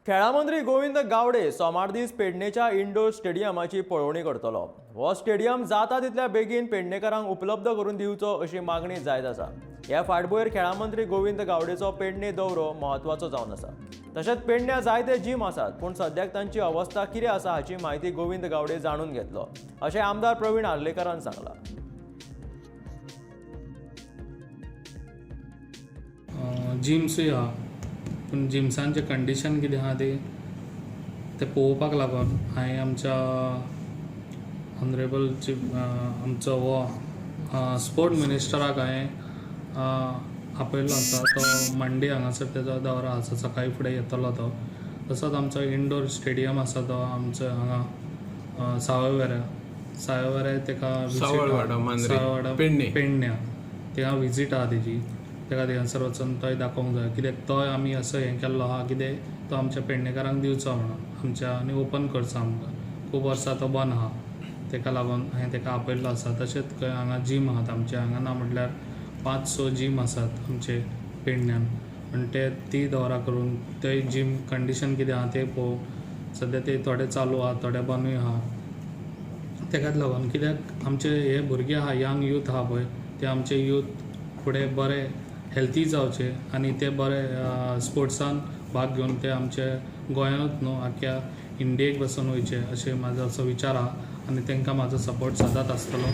खेळा मंत्री गोविंद गावडे सोमार दीस पेडणेच्या इंडोर स्टेडियमाची पळोवणी करतलो। हो स्टेडियम जाता तितल्या बेगीन पेडणेकारांक उपलब्ध करून दिवचो अशी मागणी जायत आसा। ह्या फाटभुंयेर खेळा मंत्री गोविंद गावडेचो पेडणे दौरो म्हत्वाचो जावन आसा। तशेंच पेडण्या जायते जिम आसात, पूण सद्याक तांची अवस्था कितें आसा हाची म्हायती गोविंद गावडे जाणून घेतलो, अशें आमदार प्रवीण आर्लेकरान सांगलां। जिम्सूय आहा, पूण जिम्सांचें कंडिशन कितें आहा ते पळोवपाक लागून हांवें आमच्या ऑनरेबल चीफ आमचो हो स्पोर्ट मिनिस्टराक हांवें आपयल्लो आसा। तो मंडे हांगासर तेजो दौरो आसा, सकाळी फुडें येतलो तो। तसोच आमचो इंडोर स्टेडियम आसा तो आमचो हांगा सावयवेऱ्या तेका पेडण्या थिंगा विजीट आहा तेजी, तेका थिंगासर वचून तोय दाखोवंक जाय, कित्याक तोय आमी असो हें केल्लो आहा कितें तो आमच्या पेडणेकारांक दिवचो म्हणून आमच्या आनी ओपन करचो आमकां। खूब वर्सां तो बंद आहा, तेका लागून हांवें तेका आपयल्लो आसा। तशेंच खंय हांगा जीम आहात आमचे, हांगा ना म्हटल्यार 5-6 जीम आसात आमचे पेडण्यान, आनी ते ती दौरा करून ते जीम कंडिशन कितें आहा तें पळोवंक। सद्या ते थोडे चालू आहा, थोडे बंदूय आहा। तेकाच लागून कित्याक आमचे हे भुरगे आहा, यंग यूथ आहा पळय, ते आमचे यूथ फुडें बरे हेल्थी जावचे आनी ते बरे स्पोर्ट्सान भाग घेवन ते आमचे गोंयांतूच न्हू आख्या इंडियेक वचून वयचे अशें म्हाजो असो विचार आहा, आनी तांकां म्हाजो सपोर्ट सदांच आसतलो।